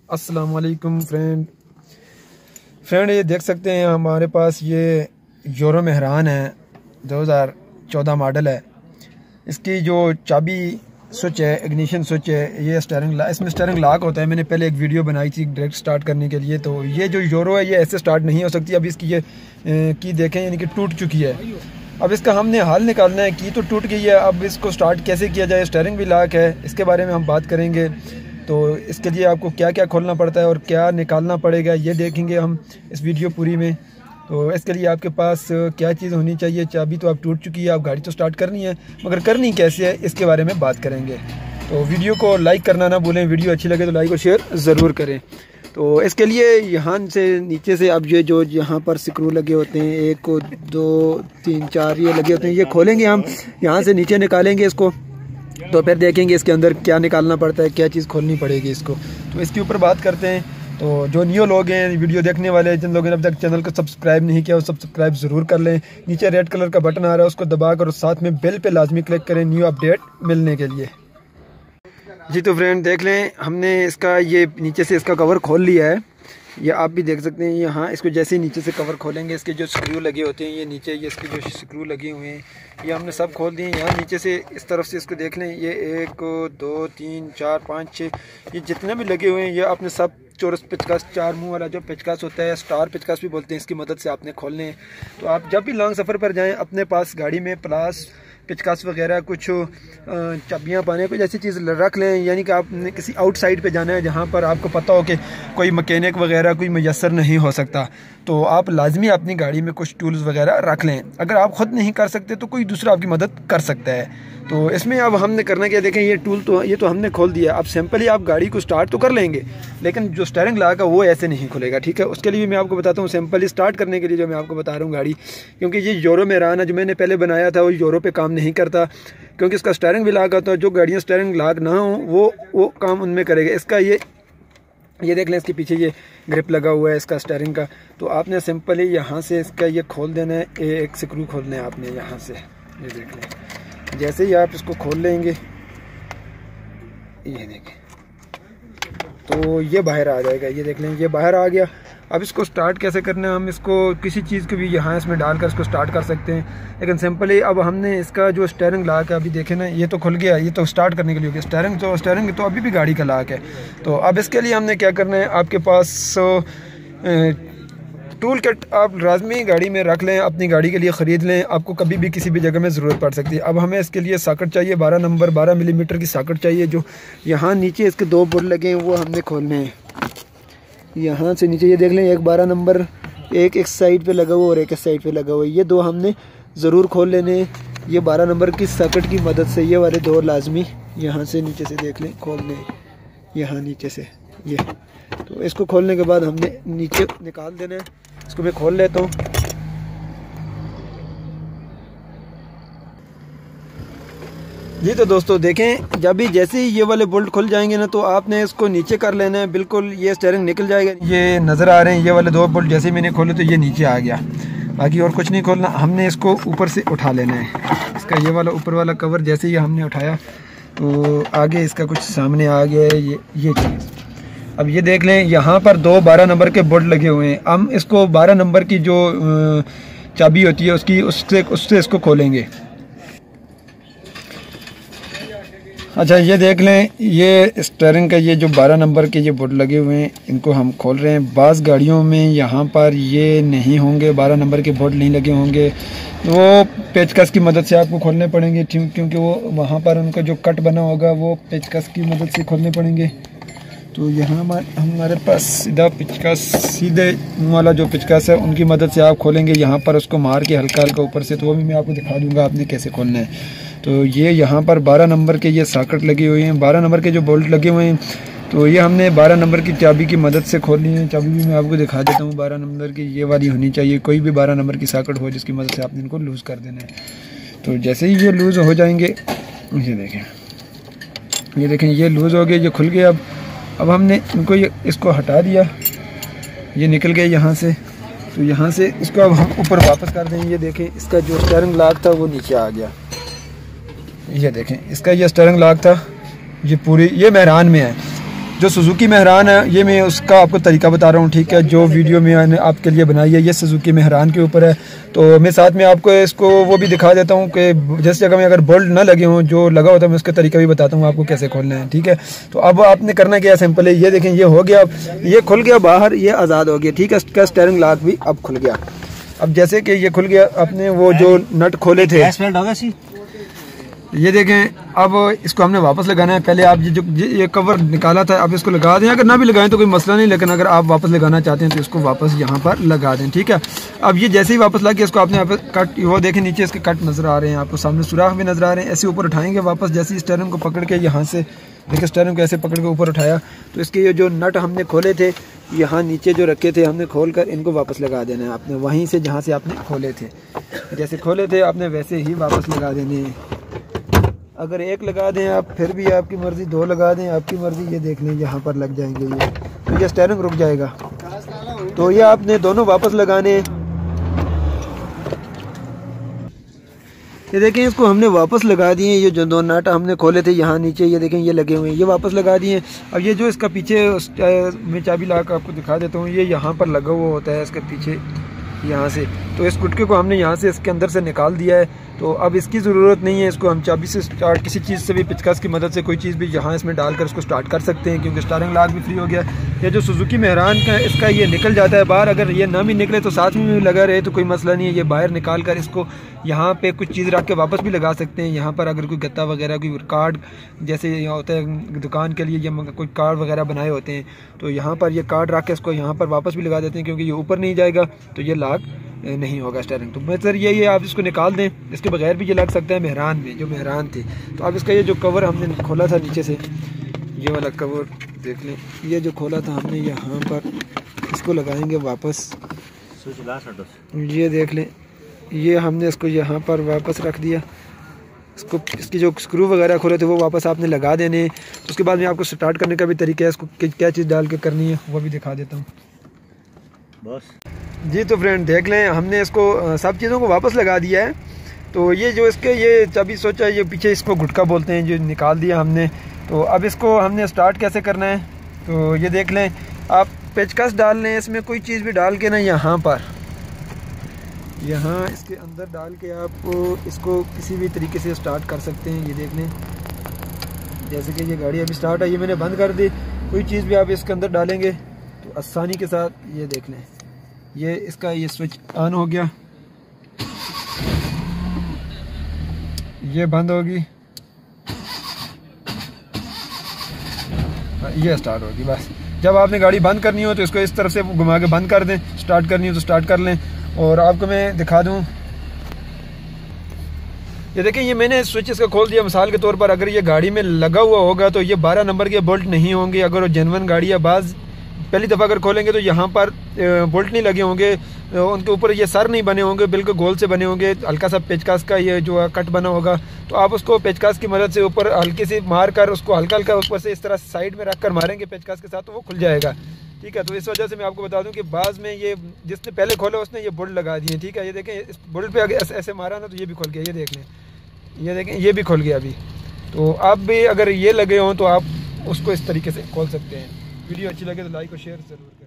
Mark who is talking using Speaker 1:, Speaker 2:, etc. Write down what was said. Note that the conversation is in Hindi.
Speaker 1: अस्सलाम वालेकुम फ्रेंड, ये देख सकते हैं हमारे पास ये यूरो मेहरान है, 2014 मॉडल है। इसकी जो चाबी स्विच है, इग्निशन स्विच है, ये इसमें स्टीयरिंग लॉक होता है। मैंने पहले एक वीडियो बनाई थी डायरेक्ट स्टार्ट करने के लिए। तो ये जो यूरो है ये ऐसे स्टार्ट नहीं हो सकती। अब इसकी ये की देखें, यानी कि टूट चुकी है। अब इसका हमने हल निकालना है। की तो टूट गई है, अब इसको स्टार्ट कैसे किया जाए। स्टीयरिंग भी लॉक है, इसके बारे में हम बात करेंगे। तो इसके लिए आपको क्या क्या खोलना पड़ता है और क्या निकालना पड़ेगा, ये देखेंगे हम इस वीडियो पूरी में। तो इसके लिए आपके पास क्या चीज़ होनी चाहिए। चाबी तो आप टूट चुकी है, आप गाड़ी तो स्टार्ट करनी है, मगर करनी कैसे है इसके बारे में बात करेंगे। तो वीडियो को लाइक करना ना भूलें, वीडियो अच्छी लगे तो लाइक और शेयर ज़रूर करें। तो इसके लिए यहाँ से नीचे से अब ये जो यहाँ पर स्क्रू लगे होते हैं, 1 2 3 4 ये लगे होते हैं, ये खोलेंगे हम। यहाँ से नीचे निकालेंगे इसको, तो फिर देखेंगे इसके अंदर क्या निकालना पड़ता है, क्या चीज़ खोलनी पड़ेगी इसको। तो इसके ऊपर बात करते हैं। तो जो न्यू लोग हैं वीडियो देखने वाले, जिन लोगों ने अब तक चैनल को सब्सक्राइब नहीं किया वो सब्सक्राइब ज़रूर कर लें। नीचे रेड कलर का बटन आ रहा है, उसको दबाकर और साथ में बेल पे लाजमी क्लिक करें न्यू अपडेट मिलने के लिए। जी तो फ्रेंड देख लें, हमने इसका ये नीचे से इसका कवर खोल लिया है। ये आप भी देख सकते हैं। यहाँ इसको जैसे ही नीचे से कवर खोलेंगे, इसके जो स्क्रू लगे होते हैं, ये नीचे ये इसके जो स्क्रू लगे हुए हैं ये हमने सब खोल दिए। यहाँ नीचे से इस तरफ से इसको देख लें, ये 1 2 3 4 5 6 ये जितने भी लगे हुए हैं ये आपने सब चौरस पेचकस, 4 मुँह वाला जो पेचकस होता है, स्टार पेचकस भी बोलते हैं, इसकी मदद से आपने खोलने हैं। तो आप जब भी लॉन्ग सफ़र पर जाएँ, अपने पास गाड़ी में प्लास पेचकस वगैरह कुछ चाबियाँ पाने कुछ ऐसी चीज़ रख लें। यानी कि आपने किसी आउटसाइड पे जाना है जहाँ पर आपको पता हो कि कोई मैकेनिक वगैरह कोई मैसर नहीं हो सकता, तो आप लाजमी अपनी गाड़ी में कुछ टूल्स वगैरह रख लें। अगर आप ख़ुद नहीं कर सकते तो कोई दूसरा आपकी मदद कर सकता है। तो इसमें अब हमने करना क्या, देखें ये टूल तो ये तो हमने खोल दिया। अब सिंपली आप गाड़ी को स्टार्ट तो कर लेंगे, लेकिन जो स्टीयरिंग लॉक है वो ऐसे नहीं खुलेगा, ठीक है। उसके लिए मैं आपको बताता हूँ सिंपली स्टार्ट करने के लिए जो मैं आपको बता रहा हूँ गाड़ी, क्योंकि ये यूरो मेहरान है जो मैंने पहले बनाया था वो यूरो पे काम नहीं करता, क्योंकि इसका स्टीयरिंग भी लॉक होता है। जो गाड़ियाँ स्टीयरिंग लॉक ना हो वो काम उनमें करेगा। इसका ये देख लें, इसके पीछे ये ग्रिप लगा हुआ है इसका स्टीयरिंग का। तो आपने सिंपली यहाँ से इसका ये खोल देना है, एक स्क्रू खोलना है आपने यहाँ से। ये देख लें, जैसे ही आप इसको खोल लेंगे ये देखें तो ये बाहर आ जाएगा। ये देख लें, ये बाहर आ गया। अब इसको स्टार्ट कैसे करना है, हम इसको किसी चीज़ को भी यहाँ इसमें डालकर इसको स्टार्ट कर सकते हैं, लेकिन सिंपली अब हमने इसका जो स्टीयरिंग लॉक है, अभी देखें ना ये तो खुल गया, ये तो स्टार्ट करने के लिए हो गया। स्टीयरिंग तो अभी भी गाड़ी का लॉक है। तो अब इसके लिए हमने क्या करना है, आपके पास टूल किट आप लाजमी गाड़ी में रख लें, अपनी गाड़ी के लिए ख़रीद लें, आपको कभी भी किसी भी जगह में ज़रूरत पड़ सकती है। अब हमें इसके लिए सॉकेट चाहिए, 12 नंबर 12 मिलीमीटर की सॉकेट चाहिए। जो यहाँ नीचे इसके 2 बोर्ड लगे हैं वो हमने खोलने हैं। यहाँ से नीचे ये देख लें, एक 12 नंबर एक साइड पे लगा हुआ और एक साइड पे लगा हुआ है, ये 2 हमने ज़रूर खोल लेने हैं। ये 12 नंबर की सॉकेट की मदद से ये वाले 2 लाजमी यहाँ से नीचे से देख लें खोलने, यहाँ नीचे से ये। तो इसको खोलने के बाद हमने नीचे निकाल देना है। इसको मैं खोल लेता हूँ। जी तो दोस्तों देखें, जब भी जैसे ही ये वाले बोल्ट खुल जाएंगे ना, तो आपने इसको नीचे कर लेना है, बिल्कुल ये स्टीयरिंग निकल जाएगा। ये नज़र आ रहे हैं ये वाले 2 बोल्ट, जैसे मैंने खोले तो ये नीचे आ गया। बाकी और कुछ नहीं खोलना, हमने इसको ऊपर से उठा लेना है। इसका ये वाला ऊपर वाला कवर जैसे ही हमने उठाया तो आगे इसका कुछ सामने आ गया है ये चीज़। अब ये देख लें, यहाँ पर 2 12 नंबर के बोल्ट लगे हुए हैं। हम इसको 12 नंबर की जो चाबी होती है उससे इसको खोलेंगे। अच्छा ये देख लें, ये स्टीयरिंग का ये जो 12 नंबर के ये बोल्ट लगे हुए हैं इनको हम खोल रहे हैं। बाज़ गाड़ियों में यहाँ पर ये नहीं होंगे, 12 नंबर के बोल्ट नहीं लगे होंगे, वो पेचकस की मदद से आपको खोलने पड़ेंगे, क्योंकि वो वहाँ पर उनका जो कट बना होगा वो पेचकस की मदद से खोलने पड़ेंगे। तो यहाँ हमारे पास सीधे मुँह वाला जो पेचकस है उनकी मदद से आप खोलेंगे। यहाँ पर उसको मार के हल्का हल्का ऊपर से, तो वो भी मैं आपको दिखा दूँगा आपने कैसे खोलना है। तो ये यहाँ पर 12 नंबर के ये सॉकेट लगी हुई हैं, 12 नंबर के जो बोल्ट लगे हुए हैं, तो ये हमने 12 नंबर की चाबी की मदद से खोलनी है। चाबी भी मैं आपको दिखा देता हूँ। 12 नंबर की ये वाली होनी चाहिए, कोई भी 12 नंबर की सॉकेट हो जिसकी मदद से आपने इनको लूज़ कर देना है। तो जैसे ही ये लूज़ हो जाएंगे, ये देखें ये लूज़ हो गए, ये खुल गए। अब हमने इनको इसको हटा दिया, ये निकल गए यहाँ से। तो यहाँ से इसको अब हम ऊपर वापस कर देंगे। ये देखें, इसका जो स्टीयरिंग लॉक था वो नीचे आ गया। ये देखें, इसका ये स्टीयरिंग लॉक था, ये पूरी ये मेहरान में है। जो सुजुकी मेहरान है, ये मैं उसका आपको तरीका बता रहा हूँ, ठीक है। जो वीडियो मैंने आपके लिए बनाई है ये सुजुकी मेहरान के ऊपर है। तो मैं साथ में आपको इसको वो भी दिखा देता हूँ कि जिस जगह में अगर बोल्ट ना लगे हों, जो लगा होता है मैं उसका तरीका भी बताता हूँ आपको कैसे खोलना है, ठीक है। तो अब आपने करना क्या है, सिंपल है, ये देखें ये हो गया, ये खुल गया बाहर, ये आज़ाद हो गया, ठीक है। इसका स्टीयरिंग लॉक भी अब खुल गया। अब जैसे कि ये खुल गया, अपने वो जो नट खोले थे, ये देखें। अब इसको हमने वापस लगाना है। पहले आप ये कवर निकाला था, अब इसको लगा दें। अगर ना भी लगाएं तो कोई मसला नहीं, लेकिन अगर आप वापस लगाना चाहते हैं तो इसको वापस यहाँ पर लगा दें, ठीक है। अब ये जैसे ही वापस लग गया, इसको आपने यहाँ पर कट, वो देखें नीचे इसके कट नज़र आ रहे हैं आपको, सामने सुराख भी नज़र आ रहे हैं। ऐसे ऊपर उठाएंगे वापस, जैसे ही स्टीयरिंग को पकड़ के यहाँ से देखिए, स्टीयरिंग को ऐसे पकड़ के ऊपर उठाया तो इसके ये जो नट हमने खोले थे, यहाँ नीचे जो रखे थे, हमने खोल कर इनको वापस लगा देना है आपने, वहीं से जहाँ से आपने खोले थे। जैसे खोले थे आपने वैसे ही वापस लगा देने हैं। अगर एक लगा दें आप, फिर भी आपकी मर्ज़ी, दो लगा दें आपकी मर्ज़ी, ये देख लें यहाँ पर लग जाएंगे ये, तो ये स्टीयरिंग रुक जाएगा। तो ये आपने दोनों वापस लगाने। ये देखें, इसको हमने वापस लगा दिए। ये जो दो नट हमने खोले थे यहाँ नीचे, ये देखें ये लगे हुए हैं, ये वापस लगा दिए। अब ये जो इसका पीछे मैं चाबी ला कर आपको दिखा देता हूँ, ये यहाँ पर लगा हुआ होता है इसके पीछे यहाँ से। तो इस गुटके को हमने यहाँ से इसके अंदर से निकाल दिया है। तो अब इसकी ज़रूरत नहीं है, इसको हम चाबी से स्टार्ट, किसी चीज़ से भी, पिचकास की मदद से कोई चीज़ भी यहाँ इसमें डालकर इसको स्टार्ट कर सकते हैं, क्योंकि स्टीयरिंग लॉक भी फ्री हो गया। ये जो सुजुकी मेहरान का इसका ये निकल जाता है बाहर। अगर ये ना भी निकले तो साथ में भी लगा रहे तो कोई मसला नहीं है। ये बाहर निकाल कर इसको यहाँ पे कुछ चीज़ रख के वापस भी लगा सकते हैं। यहाँ पर अगर कोई गत्ता वगैरह, कोई कार्ड जैसे यहाँ होता है दुकान के लिए, ये कोई कार्ड वगैरह बनाए होते हैं, तो यहाँ पर ये कार्ड रख के इसको यहाँ पर वापस भी लगा देते हैं, क्योंकि ये ऊपर नहीं जाएगा तो ये लॉक नहीं होगा स्टीयरिंग। तो बेहतर यही है आप इसको निकाल दें, इसके बगैर भी ये लग सकता है मेहरान में, जो मेहरान थे। तो अब इसका ये जो कवर हमने खोला था नीचे से, ये वाला कवर देख लें, ये जो खोला था हमने यहाँ पर, इसको लगाएंगे वापस। ये देख लें, ये हमने इसको यहाँ पर वापस रख दिया। इसको, इसकी जो स्क्रू वगैरह खोले थे वो वापस आपने लगा देने। उसके बाद में आपको स्टार्ट करने का भी तरीका है, इसको क्या चीज़ डाल के करनी है वो भी दिखा देता हूँ बस जी। तो फ्रेंड देख लें, हमने इसको सब चीज़ों को वापस लगा दिया है। तो ये जो इसके ये चाबी सोचा, ये पीछे इसको गुटका बोलते हैं, जो निकाल दिया हमने। तो अब इसको हमने स्टार्ट कैसे करना है, तो ये देख लें, आप पेचकस डाल लें इसमें, कोई चीज़ भी डाल के ना यहाँ पर, यहाँ इसके अंदर डाल के आप इसको किसी भी तरीके से स्टार्ट कर सकते हैं। ये देख लें, जैसे कि ये गाड़ी अभी स्टार्ट है, ये मैंने बंद कर दी। कोई चीज़ भी आप इसके अंदर डालेंगे तो आसानी के साथ, ये देख लें, ये इसका ये स्विच ऑन हो गया, ये बंद होगी, ये स्टार्ट होगी। बस जब आपने गाड़ी बंद करनी हो तो इसको इस तरफ से घुमा के बंद कर दें, स्टार्ट करनी हो तो स्टार्ट कर लें। और आपको मैं दिखा दूं, ये देखें, ये मैंने स्विच इसका खोल दिया मिसाल के तौर पर। अगर ये गाड़ी में लगा हुआ होगा तो ये 12 नंबर के बोल्ट नहीं होंगे। अगर वो जेन्युइन गाड़ी है, बाज़ पहली दफ़ा अगर खोलेंगे तो यहाँ पर बोल्ट नहीं लगे होंगे, उनके ऊपर ये सर नहीं बने होंगे, बिल्कुल गोल से बने होंगे। हल्का सा पेचकास का ये जो कट बना होगा, तो आप उसको पेचकास की मदद से ऊपर हल्के से मार कर उसको हल्का हल्का ऊपर से इस तरह साइड में रख कर मारेंगे पेचकास के साथ, तो वो खुल जाएगा, ठीक है। तो इस वजह से मैं आपको बता दूं कि बाज़ में ये जिसने पहले खोला उसने ये बोल्ट लगा दिए, ठीक है। ये देखें, इस बोल्ट पे अगर ऐसे मारा ना तो ये भी खुल गया, ये देख लें, ये देखें, ये भी खुल गया अभी। तो आप भी अगर ये लगे हों तो आप उसको इस तरीके से खोल सकते हैं। वीडियो अच्छी लगे तो लाइक और शेयर ज़रूर करें।